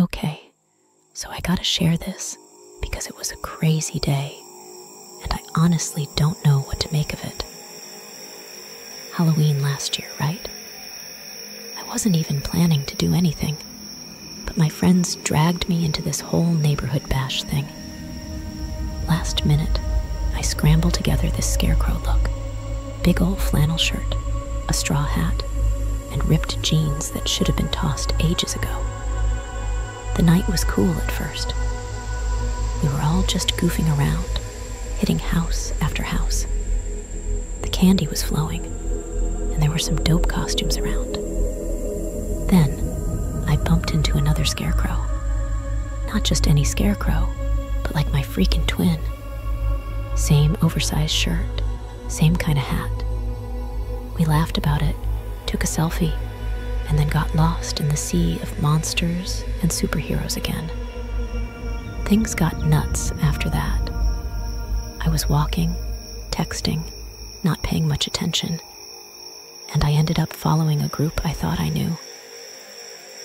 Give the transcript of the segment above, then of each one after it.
Okay, so I gotta share this because it was a crazy day, and I honestly don't know what to make of it. Halloween last year, right? I wasn't even planning to do anything, but my friends dragged me into this whole neighborhood bash thing. Last minute, I scrambled together this scarecrow look. Big old flannel shirt, a straw hat, and ripped jeans that should have been tossed ages ago. The night was cool at first. We were all just goofing around, hitting house after house. The candy was flowing, and there were some dope costumes around. Then, I bumped into another scarecrow. Not just any scarecrow, but like my freaking twin. Same oversized shirt, same kind of hat. We laughed about it, took a selfie, and then got lost in the sea of monsters and superheroes again. Things got nuts after that. I was walking, texting, not paying much attention, and I ended up following a group I thought I knew.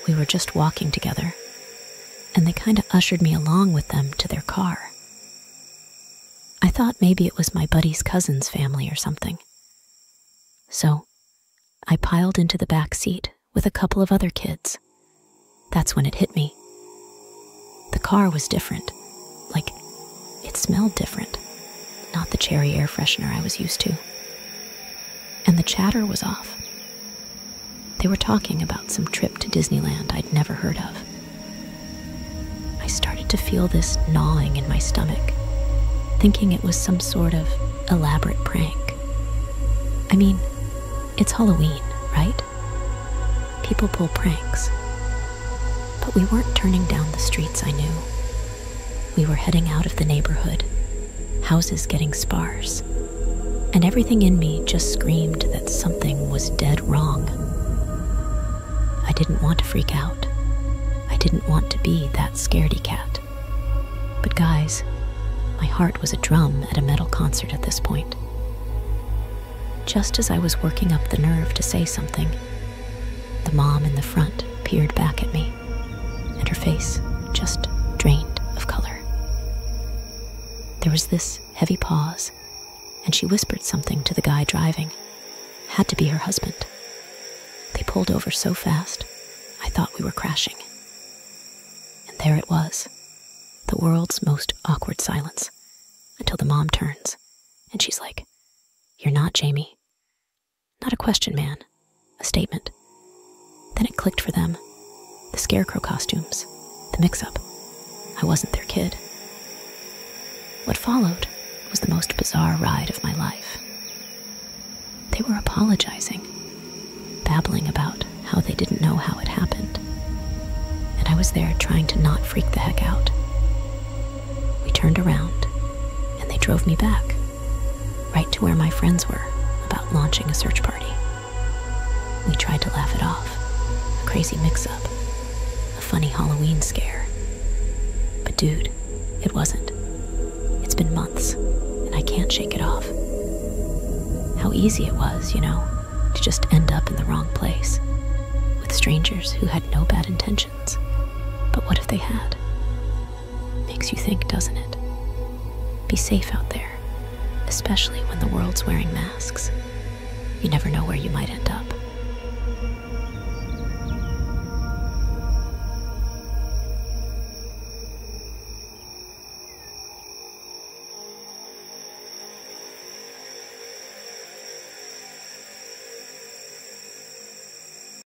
We were just walking together, and they kind of ushered me along with them to their car. I thought maybe it was my buddy's cousin's family or something. So, I piled into the back seat with a couple of other kids. That's when it hit me. The car was different. Like, it smelled different. Not the cherry air freshener I was used to. And the chatter was off. They were talking about some trip to Disneyland I'd never heard of. I started to feel this gnawing in my stomach, thinking it was some sort of elaborate prank. I mean, it's Halloween, right? People pull pranks. But we weren't turning down the streets I knew. We were heading out of the neighborhood, houses getting sparse, and everything in me just screamed that something was dead wrong. I didn't want to freak out. I didn't want to be that scaredy cat. But guys, my heart was a drum at a metal concert at this point. Just as I was working up the nerve to say something, the mom in the front peered back at me, and her face just drained of color. There was this heavy pause, and she whispered something to the guy driving. Had to be her husband. They pulled over so fast, I thought we were crashing. And there it was, the world's most awkward silence, until the mom turns, and she's like, "You're not Jamie." Not a question, man, a statement. Then it clicked for them. The scarecrow costumes, the mix-up. I wasn't their kid. What followed was the most bizarre ride of my life. They were apologizing, babbling about how they didn't know how it happened. And I was there trying to not freak the heck out. We turned around, and they drove me back, right to where my friends were about launching a search party. We tried to laugh it off, a crazy mix-up, a funny Halloween scare. But dude, it wasn't. It's been months, and I can't shake it off. How easy it was, you know, to just end up in the wrong place, with strangers who had no bad intentions. But what if they had? Makes you think, doesn't it? Be safe out there, especially when the world's wearing masks. You never know where you might end up.